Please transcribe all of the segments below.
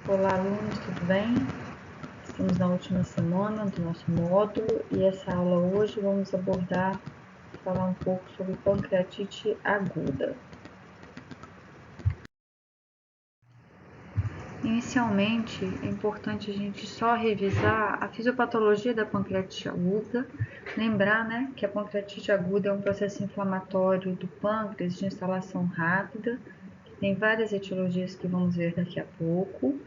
Olá, alunos, tudo bem? Estamos na última semana do nosso módulo e essa aula hoje vamos falar um pouco sobre pancreatite aguda. Inicialmente, é importante a gente só revisar a fisiopatologia da pancreatite aguda, lembrar, né, que a pancreatite aguda é um processo inflamatório do pâncreas de instalação rápida, que tem várias etiologias que vamos ver daqui a pouco,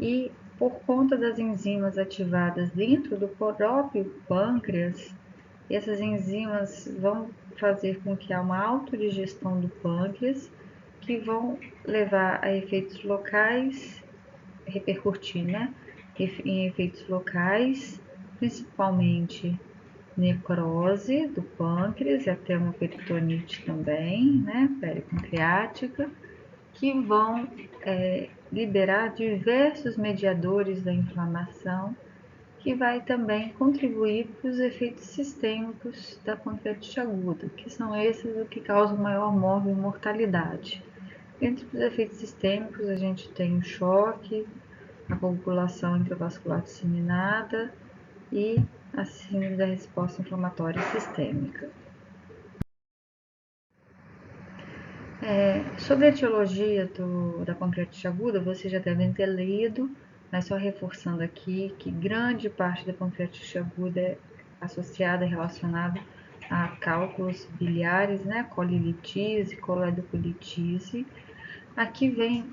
e por conta das enzimas ativadas dentro do próprio pâncreas, essas enzimas vão fazer com que há uma autodigestão do pâncreas, que vão levar a efeitos locais, repercutir, né, em efeitos locais, principalmente necrose do pâncreas e até uma peritonite também, né, peripancreática, que vão liberar diversos mediadores da inflamação, que vai também contribuir para os efeitos sistêmicos da pancreatite aguda, que são esses o que causam maior morte e mortalidade. Entre os efeitos sistêmicos, a gente tem o choque, a coagulação intravascular disseminada e a síndrome da resposta inflamatória sistêmica. Sobre a etiologia da pancreatite aguda, vocês já devem ter lido, mas só reforçando aqui que grande parte da pancreatite aguda é associada, relacionada a cálculos biliares, né, colilitise, coledocolitíase. Aqui vem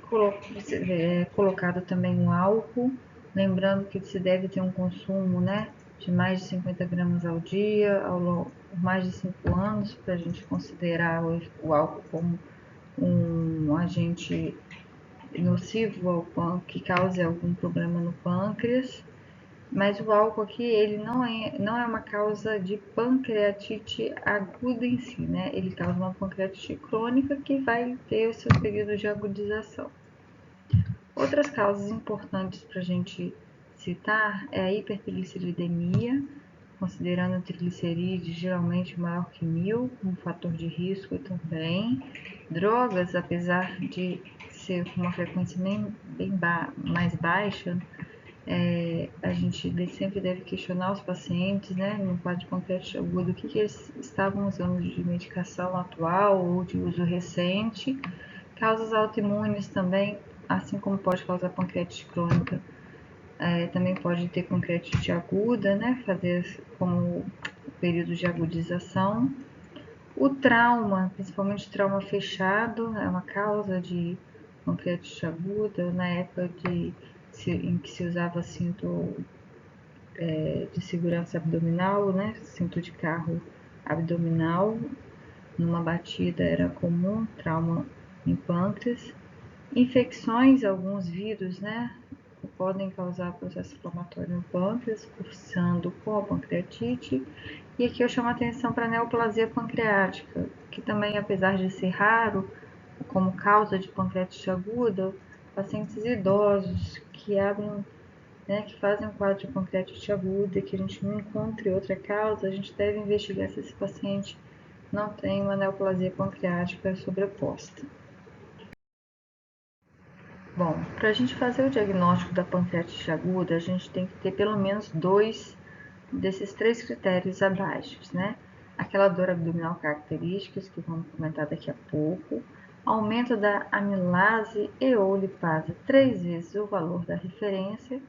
colocado também o álcool, lembrando que se deve ter um consumo, né, de mais de 50 gramas ao dia, por mais de 5 anos, para a gente considerar o álcool como um agente nocivo ao pâncreas, que cause algum problema no pâncreas, mas o álcool aqui ele não é uma causa de pancreatite aguda em si, né? Ele causa uma pancreatite crônica que vai ter os seus períodos de agudização. Outras causas importantes para a gente citar é a hipertrigliceridemia, considerando o triglicerídeos geralmente maior que 1000 como fator de risco também. Drogas, apesar de ser com uma frequência mais baixa, a gente sempre deve questionar os pacientes, né, no quadro de pancreatite aguda, o que eles estavam usando de medicação atual ou de uso recente. Causas autoimunes também, assim como pode causar pancreatite crônica, também pode ter pancreatite aguda, né, fazer como período de agudização. O trauma, principalmente trauma fechado, é uma causa de pancreatite aguda, na época em que se usava cinto de segurança abdominal, né, cinto de carro abdominal, numa batida era comum, trauma em pâncreas. Infecções, alguns vírus, né, podem causar processo inflamatório no pâncreas, cursando com a pancreatite. E aqui eu chamo a atenção para a neoplasia pancreática, que também, apesar de ser raro, como causa de pancreatite aguda, pacientes idosos que fazem um quadro de pancreatite aguda e que a gente não encontre outra causa, a gente deve investigar se esse paciente não tem uma neoplasia pancreática sobreposta. Bom, para a gente fazer o diagnóstico da pancreatite aguda, a gente tem que ter pelo menos 2 desses 3 critérios abaixo, né? Aquela dor abdominal característica, que vamos comentar daqui a pouco, aumento da amilase e ou lipase 3 vezes o valor da referência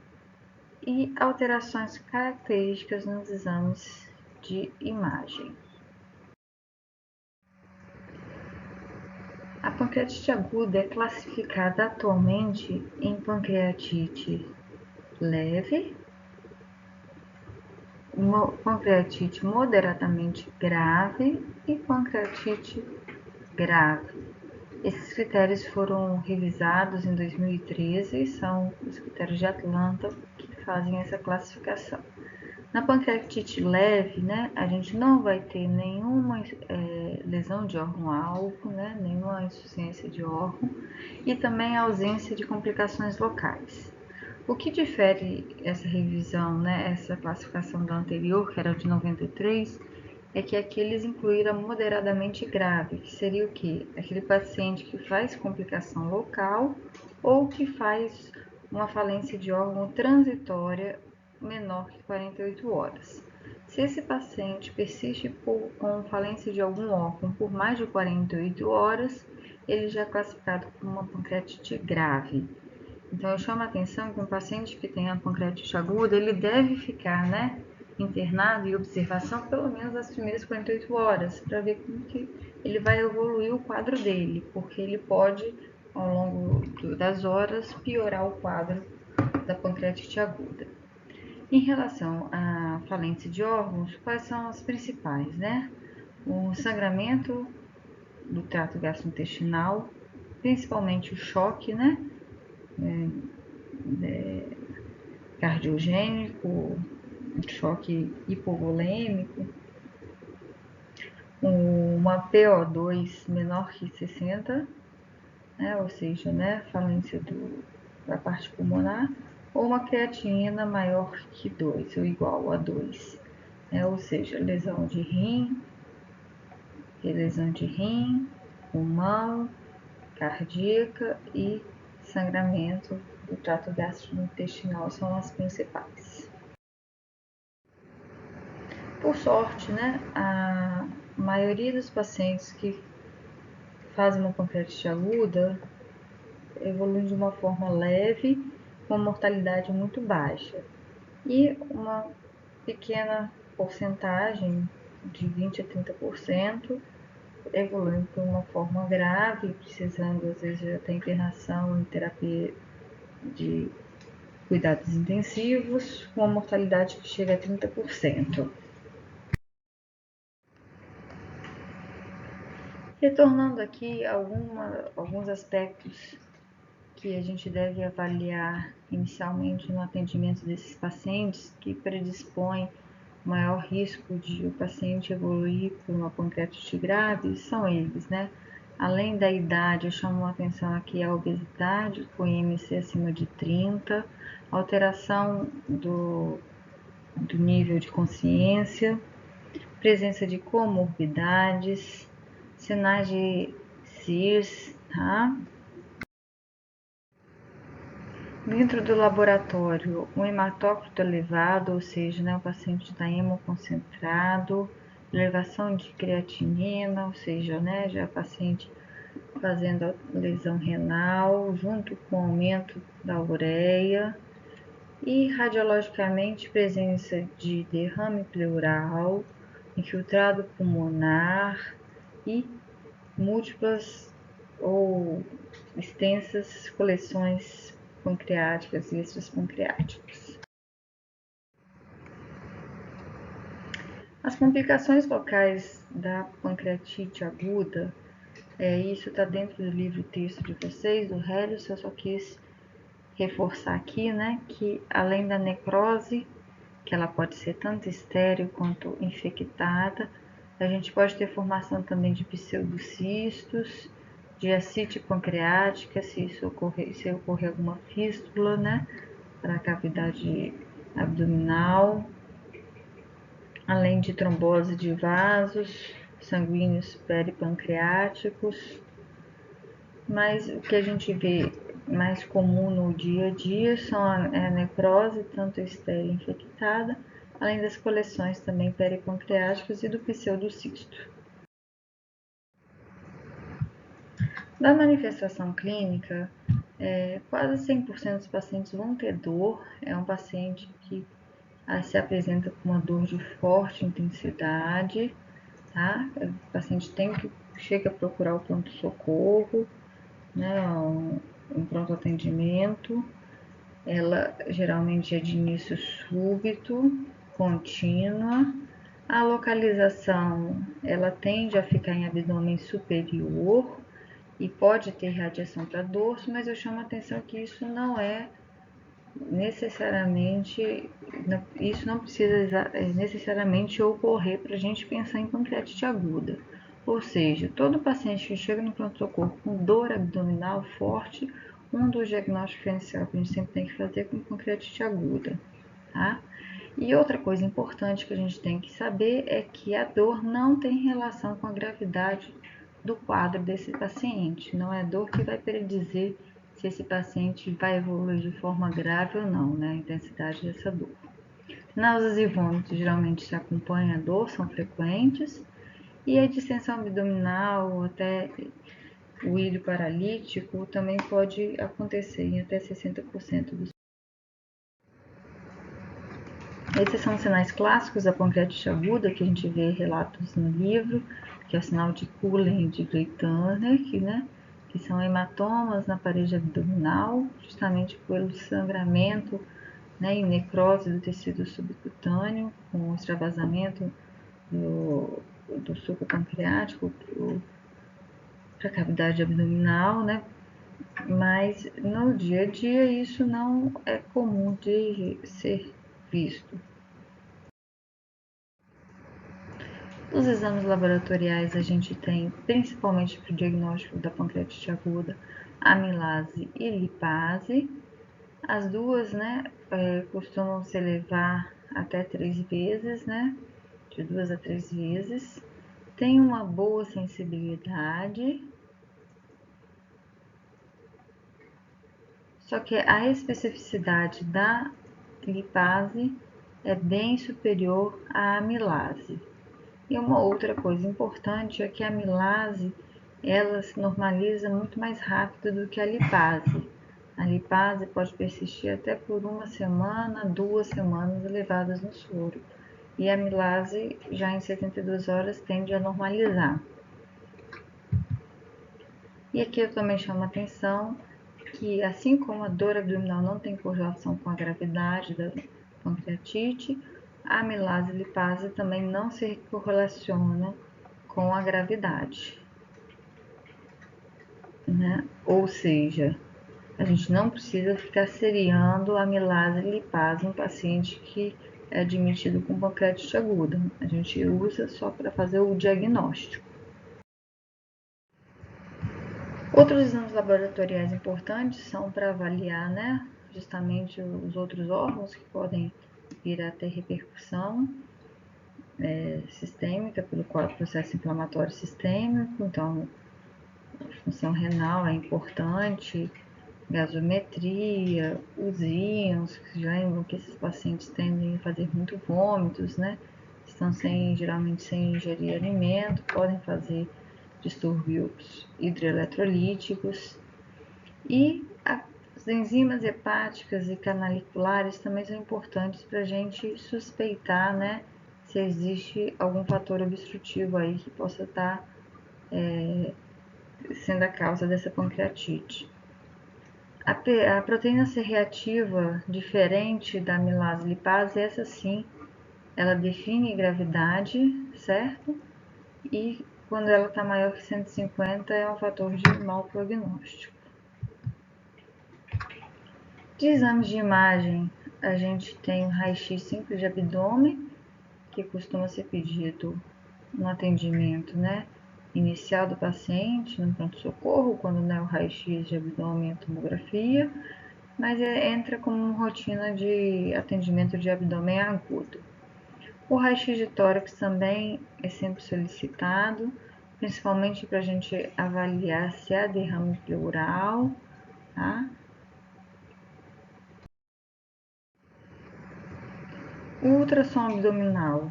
e alterações características nos exames de imagem. A pancreatite aguda é classificada atualmente em pancreatite leve, pancreatite moderadamente grave e pancreatite grave. Esses critérios foram revisados em 2013 e são os critérios de Atlanta que fazem essa classificação. Na pancreatite leve, né, a gente não vai ter nenhuma lesão de órgão-alvo, né, nenhuma insuficiência de órgão e também a ausência de complicações locais. O que difere essa revisão, né, essa classificação da anterior, que era de 93, é que aqui eles incluíram moderadamente grave, que seria o quê? Aquele paciente que faz complicação local ou que faz uma falência de órgão transitória menor que 48 horas. Se esse paciente persiste com falência de algum órgão por mais de 48 horas, ele já é classificado como uma pancreatite grave. Então, eu chamo a atenção que um paciente que tem a pancreatite aguda, ele deve ficar, internado em observação pelo menos as primeiras 48 horas, para ver como que ele vai evoluir o quadro dele, porque ele pode, ao longo das horas, piorar o quadro da pancreatite aguda. Em relação à falência de órgãos, quais são as principais, O sangramento do trato gastrointestinal, principalmente o choque, Cardiogênico, choque hipovolêmico, uma PO2 menor que 60, ou seja, falência da parte pulmonar, ou uma creatinina maior que 2, ou igual a 2, ou seja, lesão de rim, pulmão, cardíaca e sangramento do trato gastrointestinal são as principais. Por sorte, a maioria dos pacientes que fazem uma pancreatite aguda evoluem de uma forma leve, com uma mortalidade muito baixa. E uma pequena porcentagem, de 20 a 30%, evoluem para uma forma grave, precisando às vezes de até internação em terapia de cuidados intensivos, com uma mortalidade que chega a 30%. Retornando aqui alguns aspectos que a gente deve avaliar inicialmente no atendimento desses pacientes que predispõem maior risco de o paciente evoluir para uma pancreatite grave, são eles, Além da idade, eu chamo a atenção aqui a obesidade, com IMC acima de 30, alteração do nível de consciência, presença de comorbidades, sinais de CIRS, Dentro do laboratório, um hematócrito elevado, ou seja, o paciente está hemoconcentrado, elevação de creatinina, ou seja, já o paciente fazendo a lesão renal, junto com o aumento da ureia, e radiologicamente presença de derrame pleural, infiltrado pulmonar e múltiplas ou extensas coleções pancreáticas e extrapancreáticas. As complicações locais da pancreatite aguda, isso está dentro do livro texto de vocês, do Helios, eu só quis reforçar aqui, que além da necrose, que ela pode ser tanto estéril quanto infectada, a gente pode ter formação também de pseudocistos, de ascite pancreática, se ocorrer alguma fístula, para a cavidade abdominal, além de trombose de vasos sanguíneos peripancreáticos. Mas o que a gente vê mais comum no dia a dia são a necrose, tanto estéril infectada, além das coleções também peripancreáticas e do pseudocisto. Da manifestação clínica, quase 100% dos pacientes vão ter dor. É um paciente que se apresenta com uma dor de forte intensidade, O paciente chega a procurar o pronto-socorro, um pronto atendimento. Ela geralmente é de início súbito, contínua. A localização, ela tende a ficar em abdômen superior e pode ter radiação para dorso, mas eu chamo a atenção que isso não é necessariamente, isso não precisa necessariamente ocorrer para a gente pensar em pancreatite aguda. Ou seja, todo paciente que chega no pronto-socorro com dor abdominal forte, um dos diagnósticos diferenciais que a gente sempre tem que fazer com pancreatite aguda, E outra coisa importante que a gente tem que saber é que a dor não tem relação com a gravidade do quadro desse paciente. Não é a dor que vai predizer se se esse paciente vai evoluir de forma grave ou não, né, a intensidade dessa dor. Náuseas e vômitos geralmente se acompanham a dor, são frequentes, e a distensão abdominal, até o ilho paralítico, também pode acontecer em até 60% dos. Esses são os sinais clássicos da pancreatite aguda, que a gente vê relatos no livro, que é o sinal de Cullen e de Gray-Turner, que são hematomas na parede abdominal, justamente pelo sangramento, né, e necrose do tecido subcutâneo, com extravasamento do suco pancreático para a cavidade abdominal, né? Mas no dia a dia isso não é comum de ser visto. Os exames laboratoriais a gente tem, principalmente para o diagnóstico da pancreatite aguda, amilase e lipase. As duas, né, costumam se elevar até 3 vezes, né, de 2 a 3 vezes. Tem uma boa sensibilidade, só que a especificidade da lipase é bem superior à amilase. E uma outra coisa importante é que a amilase ela se normaliza muito mais rápido do que a lipase. A lipase pode persistir até por 1 semana, 2 semanas elevadas no soro. E a amilase já em 72 horas tende a normalizar. E aqui eu também chamo a atenção que, assim como a dor abdominal não tem correlação com a gravidade da pancreatite, a amilase e lipase também não se correlacionam com a gravidade, né? Ou seja, a gente não precisa ficar seriando amilase e lipase em paciente que é admitido com pancreatite aguda. A gente usa só para fazer o diagnóstico. Outros exames laboratoriais importantes são para avaliar, né, justamente os outros órgãos que podem vir a ter repercussão sistêmica pelo processo inflamatório sistêmico. Então, a função renal é importante, gasometria, os íons, que lembram que esses pacientes tendem a fazer muito vômitos, né? Estão geralmente sem ingerir alimento, podem fazer distúrbios hidroeletrolíticos. E as enzimas hepáticas e canaliculares também são importantes para a gente suspeitar, né, se existe algum fator obstrutivo aí que possa estar sendo a causa dessa pancreatite. A proteína C reativa, diferente da amilase lipase, essa sim, ela define gravidade, certo? E quando ela está maior que 150 é um fator de mau prognóstico. De exames de imagem, a gente tem o raio-x simples de abdômen, que costuma ser pedido no atendimento, né, inicial do paciente, no pronto-socorro, quando não é o raio-x de abdômen e a tomografia, mas entra como rotina de atendimento de abdômen agudo. O raio-x de tórax também é sempre solicitado, principalmente para a gente avaliar se há derrame pleural, tá? O ultrassom abdominal,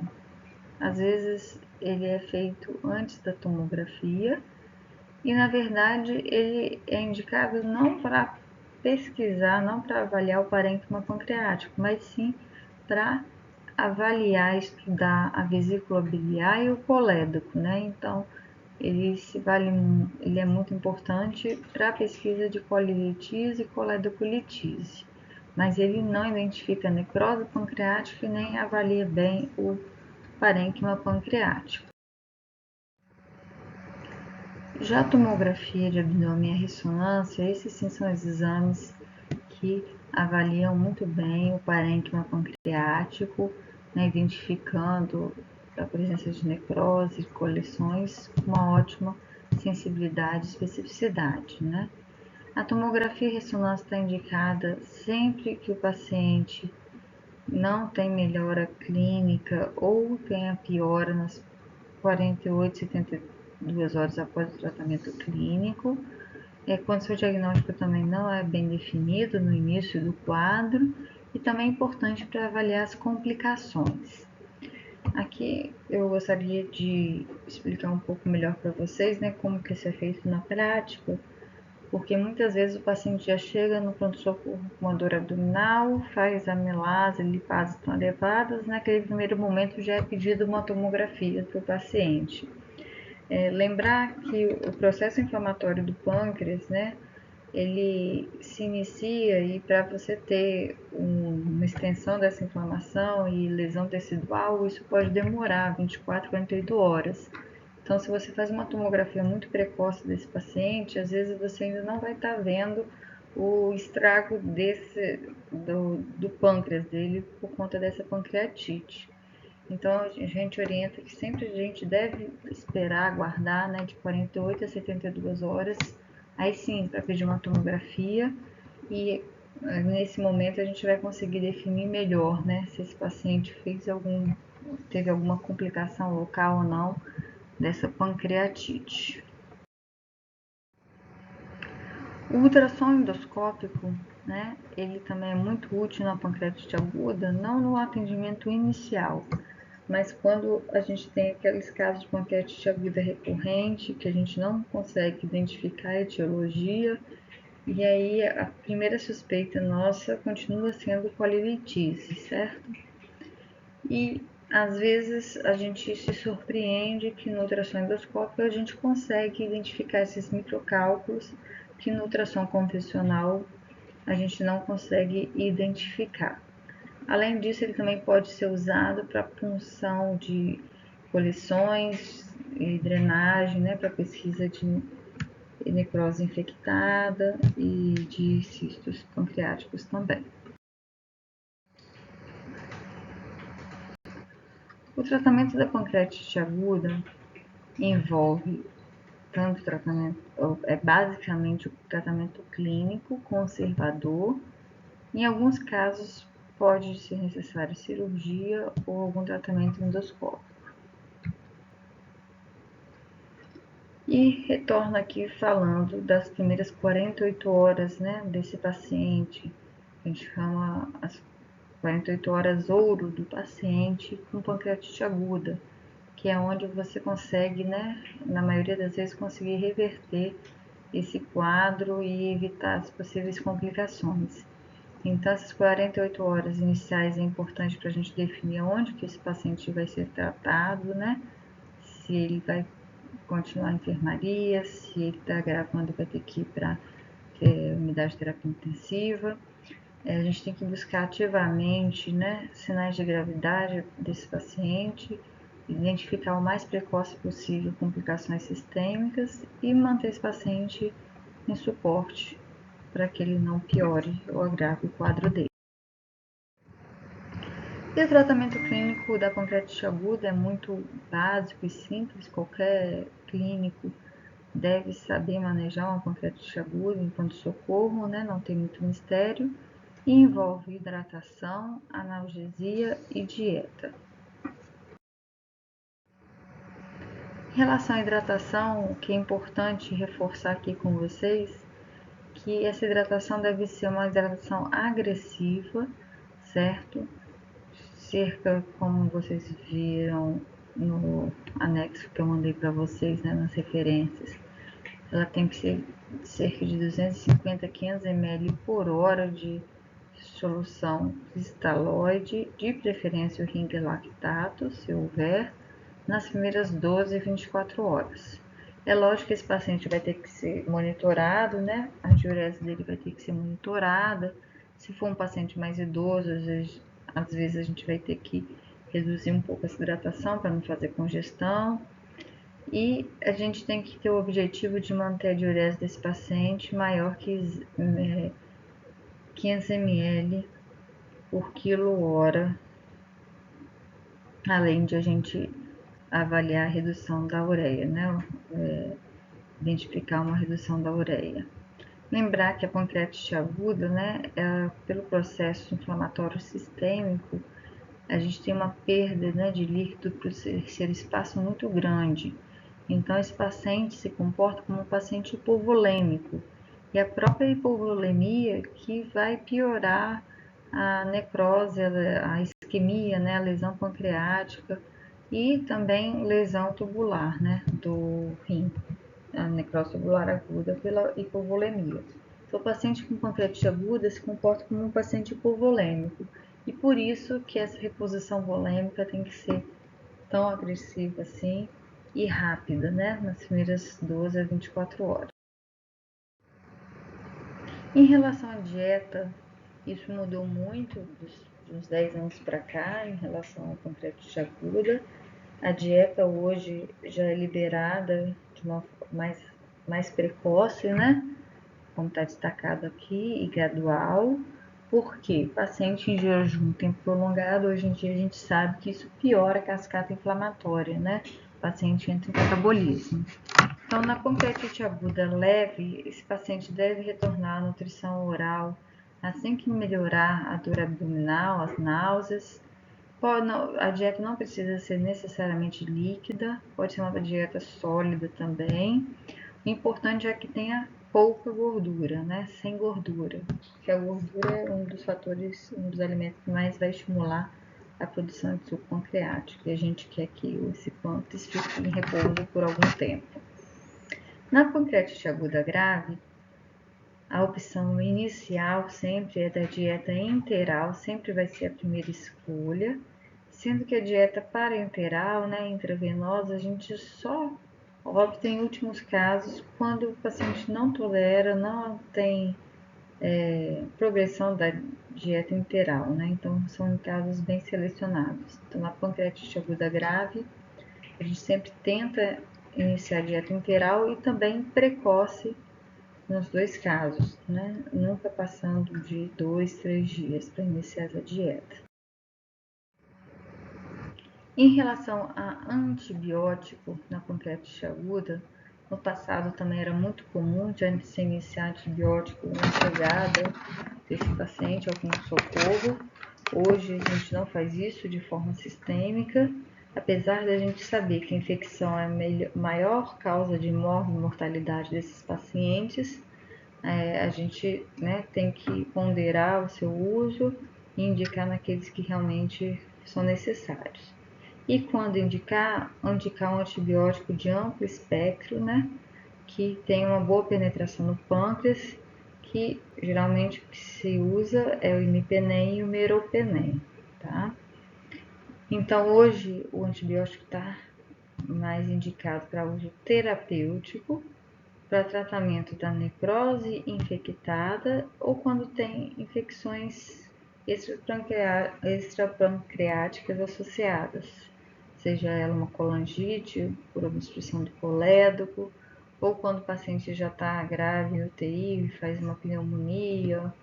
às vezes ele é feito antes da tomografia e, na verdade, ele é indicado não para pesquisar, não para avaliar o parênquima pancreático, mas sim para avaliar, estudar a vesícula biliar e o colédoco, né? Então, ele é muito importante para a pesquisa de colilitise e coledocolitise, mas ele não identifica necrose pancreática e nem avalia bem o parênquima pancreático. Já a tomografia de abdômen e a ressonância, esses sim são os exames que avaliam muito bem o parênquima pancreático, né, identificando a presença de necrose, coleções, com uma ótima sensibilidade e especificidade, né? A tomografia e ressonância está indicada sempre que o paciente não tem melhora clínica ou tem a piora nas 48, 72 horas após o tratamento clínico. Quando seu diagnóstico também não é bem definido no início do quadro, e também é importante para avaliar as complicações. Aqui eu gostaria de explicar um pouco melhor para vocês, né, como que isso é feito na prática, porque muitas vezes o paciente já chega no pronto-socorro com uma dor abdominal, faz amilase, lipase tão elevadas, naquele primeiro momento já é pedido uma tomografia para o paciente. Lembrar que o processo inflamatório do pâncreas, né, ele se inicia e para você ter uma extensão dessa inflamação e lesão tecidual, isso pode demorar 24, 48 horas. Então, se você faz uma tomografia muito precoce desse paciente, às vezes você ainda não vai estar vendo o estrago do pâncreas dele por conta dessa pancreatite. Então, a gente orienta que sempre a gente deve esperar, aguardar, né, de 48 a 72 horas, aí sim, para pedir uma tomografia e nesse momento a gente vai conseguir definir melhor, né, se esse paciente teve alguma complicação local ou não dessa pancreatite. O ultrassom endoscópico, né, ele também é muito útil na pancreatite aguda, não no atendimento inicial, mas quando a gente tem aqueles casos de pancreatite aguda recorrente, que a gente não consegue identificar a etiologia, e aí a primeira suspeita nossa continua sendo colelitise, certo? E às vezes a gente se surpreende que no ultrassom endoscópico a gente consegue identificar esses microcálculos que no ultrassom convencional a gente não consegue identificar. Além disso, ele também pode ser usado para punção de coleções e drenagem, né, para pesquisa de necrose infectada e de cistos pancreáticos também. O tratamento da pancreatite aguda envolve tanto tratamento, basicamente o tratamento clínico conservador. Em alguns casos pode ser necessária cirurgia ou algum tratamento endoscópico. E retorno aqui falando das primeiras 48 horas, né, desse paciente. A gente chama as 48 horas ouro do paciente com pancreatite aguda, que é onde você consegue, né, na maioria das vezes, conseguir reverter esse quadro e evitar as possíveis complicações. Então, essas 48 horas iniciais é importante para a gente definir onde que esse paciente vai ser tratado, né? Se ele vai continuar em enfermaria, se ele está gravando vai ter que ir para unidade de terapia intensiva. A gente tem que buscar ativamente, né, sinais de gravidade desse paciente, identificar o mais precoce possível complicações sistêmicas e manter esse paciente em suporte para que ele não piore ou agrave o quadro dele. E o tratamento clínico da pancreatite aguda é muito básico e simples, qualquer clínico deve saber manejar uma pancreatite aguda em pronto-socorro, né? Não tem muito mistério, e envolve hidratação, analgesia e dieta. Em relação à hidratação, o que é importante reforçar aqui com vocês, que essa hidratação deve ser uma hidratação agressiva, certo? Cerca, como vocês viram no anexo que eu mandei para vocês, né, nas referências, ela tem que ser cerca de 250 a 500 ml por hora de solução cristalóide, de preferência o ring lactato, se houver, nas primeiras 12 a 24 horas. É lógico que esse paciente vai ter que ser monitorado, né? A diurese dele vai ter que ser monitorada. Se for um paciente mais idoso, às vezes a gente vai ter que reduzir um pouco essa hidratação para não fazer congestão. E a gente tem que ter o objetivo de manter a diurese desse paciente maior que 500 ml por quilo-hora, além de a gente avaliar a redução da ureia, né? Identificar uma redução da ureia. Lembrar que a pancreatite aguda, né, pelo processo inflamatório sistêmico, a gente tem uma perda, né, de líquido para o terceiro espaço muito grande. Então, esse paciente se comporta como um paciente hipovolêmico. e a própria hipovolemia que vai piorar a necrose, a isquemia, né, a lesão pancreática e também lesão tubular, né, do rim, a necrose tubular aguda pela hipovolemia. Então, o paciente com pancreatite aguda se comporta como um paciente hipovolêmico e por isso que essa reposição volêmica tem que ser tão agressiva assim e rápida, né, nas primeiras 12 a 24 horas. Em relação à dieta, isso mudou muito de uns 10 anos para cá em relação à pancreatite aguda. A dieta hoje já é liberada de uma forma mais precoce, né? Como está destacado aqui, e gradual. Porque paciente em jejum tempo prolongado, hoje em dia a gente sabe que isso piora a cascata inflamatória, né? O paciente entra em catabolismo. Então, na pancreatite aguda leve, esse paciente deve retornar à nutrição oral assim que melhorar a dor abdominal, as náuseas. A dieta não precisa ser necessariamente líquida, pode ser uma dieta sólida também. O importante é que tenha pouca gordura, né? Sem gordura, porque a gordura é um dos fatores, um dos alimentos que mais vai estimular a produção de suco pancreático, e a gente quer que esse pâncreas fique em repouso por algum tempo. Na pancreatite aguda grave, a opção inicial sempre é da dieta enteral, sempre vai ser a primeira escolha, sendo que a dieta parenteral, né, intravenosa, a gente só opta em últimos casos quando o paciente não tolera, não tem progressão da dieta enteral, né? Então são em casos bem selecionados. Então na pancreatite aguda grave, a gente sempre tenta iniciar a dieta enteral e também precoce nos dois casos, né? Nunca passando de 2, 3 dias para iniciar a dieta. Em relação a antibiótico na pancreatite aguda, no passado também era muito comum de se iniciar antibiótico na chegada desse paciente ao pronto-socorro. Hoje a gente não faz isso de forma sistêmica, apesar da gente saber que a infecção é a maior causa de morte e mortalidade desses pacientes. A gente, né, tem que ponderar o seu uso e indicar naqueles que realmente são necessários. E quando indicar um antibiótico de amplo espectro, né, que tem uma boa penetração no pâncreas, que geralmente o que se usa é o imipenem e o meropenem, tá? Então hoje o antibiótico está mais indicado para uso terapêutico, para tratamento da necrose infectada ou quando tem infecções extrapancreáticas associadas, seja ela uma colangite por obstrução do colédoco, ou quando o paciente já está grave no UTI, faz uma pneumonia,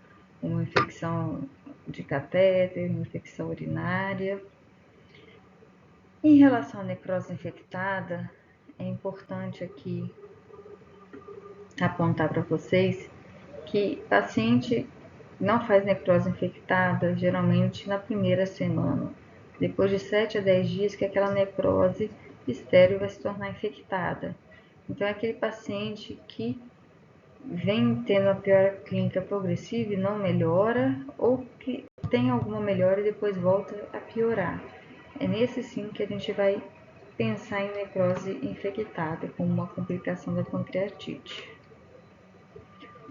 uma infecção de catéter, uma infecção urinária. Em relação à necrose infectada, é importante aqui apontar para vocês que paciente não faz necrose infectada geralmente na primeira semana. Depois de 7 a 10 dias que aquela necrose estéril vai se tornar infectada. Então é aquele paciente que vem tendo a piora clínica progressiva e não melhora, ou que tem alguma melhora e depois volta a piorar. É nesse sim que a gente vai pensar em necrose infectada como uma complicação da pancreatite.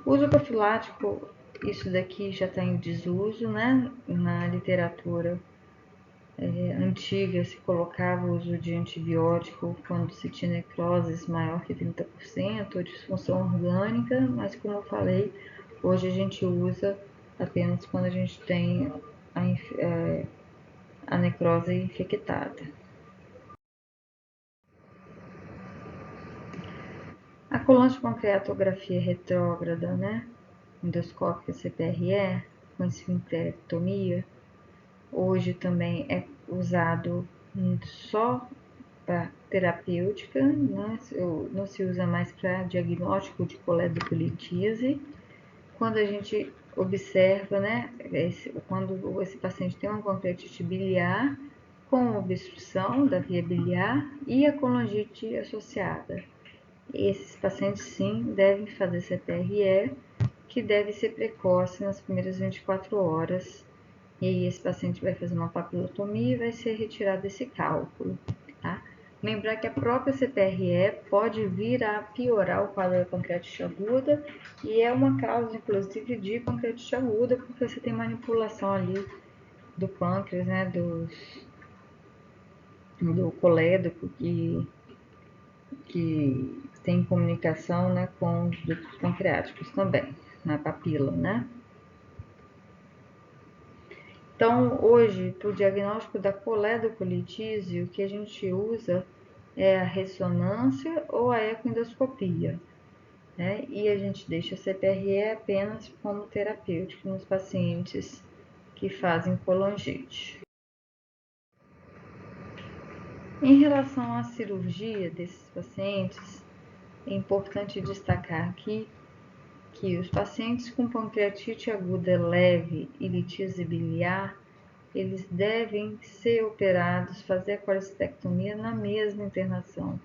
O uso profilático, isso daqui já está em desuso, né? Na literatura antiga se colocava o uso de antibiótico quando se tinha necroses maior que 30% ou disfunção orgânica, mas como eu falei, hoje a gente usa apenas quando a gente tem a necrose infectada. A colangiopancreatografia retrógrada, né? Endoscópica CPRE, com esfincterectomia, hoje também é usado só para terapêutica, né? Não se usa mais para diagnóstico de coledocolitíase. Quando a gente observa, né, quando esse paciente tem uma pancreatite biliar com obstrução da via biliar e a colangite associada. Esses pacientes sim devem fazer CPRE que deve ser precoce nas primeiras 24 horas. E aí esse paciente vai fazer uma papilotomia e vai ser retirado esse cálculo, tá? Lembrar que a própria CPRE pode vir a piorar o quadro da pancreatite aguda e é uma causa, inclusive, de pancreatite aguda, porque você tem manipulação ali do pâncreas, né, do colédoco que tem comunicação, né, com os ductos pancreáticos também, na papila, né? Então, hoje, para o diagnóstico da coledocolitísio, o que a gente usa é a ressonância ou a ecoendoscopia, né? E a gente deixa a CPRE apenas como terapêutico nos pacientes que fazem colangite. Em relação à cirurgia desses pacientes, é importante destacar aqui que os pacientes com pancreatite aguda leve e litise biliar, eles devem ser operados, fazer a colecistectomia na mesma internação.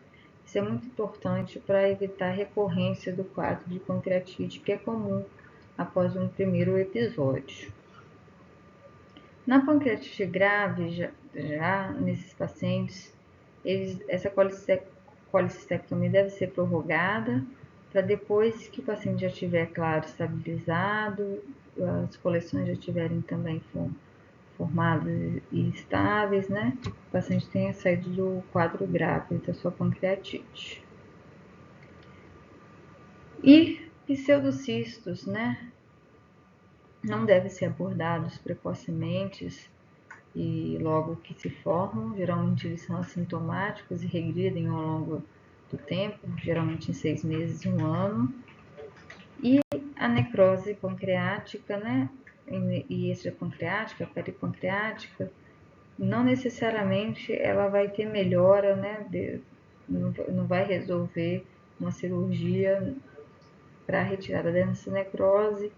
Isso é muito importante para evitar a recorrência do quadro de pancreatite, que é comum após um primeiro episódio. Na pancreatite grave, já nesses pacientes, essa colecistectomia deve ser prorrogada para depois que o paciente já estiver, claro, estabilizado, as coleções já estiverem também formadas e estáveis, né? O paciente tenha saído do quadro grave da sua pancreatite. E pseudocistos, né? Não devem ser abordados precocemente e logo que se formam, geralmente eles são assintomáticos e regridem ao longo do tempo, geralmente em 6 meses, 1 ano. E a necrose pancreática, né, e extrapancreática, peripancreática, não necessariamente ela vai ter melhora, né, não vai resolver uma cirurgia para retirada dessa necrose,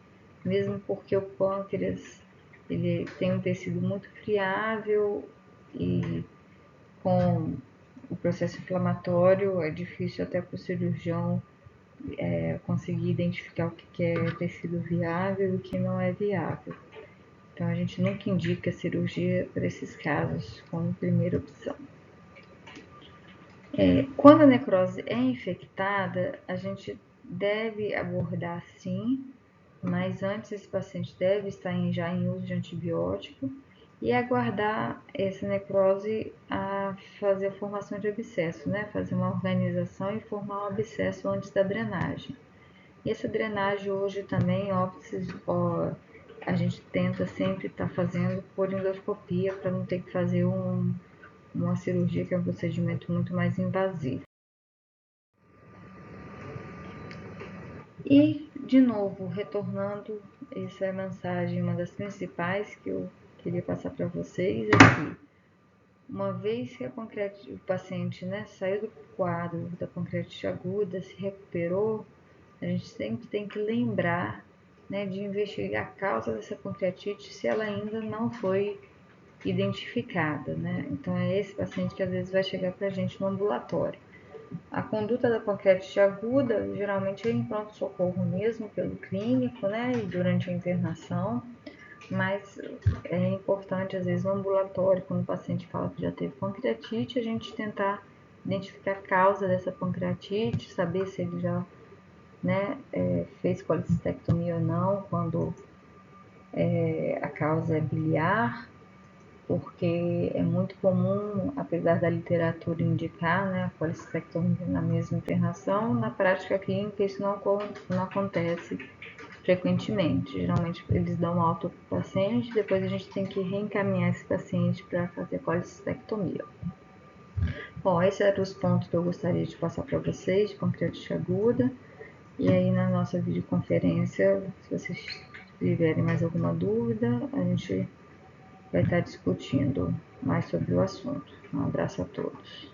mesmo porque o pâncreas ele tem um tecido muito friável e com o processo inflamatório é difícil até para o cirurgião conseguir identificar o que é tecido viável e o que não é viável. Então a gente nunca indica cirurgia para esses casos como primeira opção. Quando a necrose é infectada, a gente deve abordar sim, mas antes esse paciente deve estar já em uso de antibiótico e aguardar essa necrose a fazer a formação de abscesso, né? Fazer uma organização e formar um abscesso antes da drenagem. E essa drenagem hoje também, a gente tenta sempre estar fazendo por endoscopia para não ter que fazer uma cirurgia que é um procedimento muito mais invasivo. E, de novo, retornando, essa é a mensagem, uma das principais que eu queria passar para vocês aqui. Uma vez que o paciente, né, saiu do quadro da pancreatite aguda, se recuperou, a gente sempre tem que lembrar, né, de investigar a causa dessa pancreatite se ela ainda não foi identificada, né? Então é esse paciente que às vezes vai chegar para a gente no ambulatório. A conduta da pancreatite aguda geralmente é em pronto-socorro mesmo, pelo clínico, né, e durante a internação, mas é importante, às vezes, no ambulatório, quando o paciente fala que já teve pancreatite, a gente tentar identificar a causa dessa pancreatite, saber se ele já, né, fez colecistectomia ou não, quando a causa é biliar, porque é muito comum, apesar da literatura indicar, né, a colecistectomia na mesma internação, na prática clínica isso não acontece frequentemente. Geralmente eles dão alta para o paciente, depois a gente tem que reencaminhar esse paciente para fazer colecistectomia. Bom, esses eram os pontos que eu gostaria de passar para vocês de pancreatite aguda. E aí na nossa videoconferência, se vocês tiverem mais alguma dúvida, a gente vai estar discutindo mais sobre o assunto. Um abraço a todos.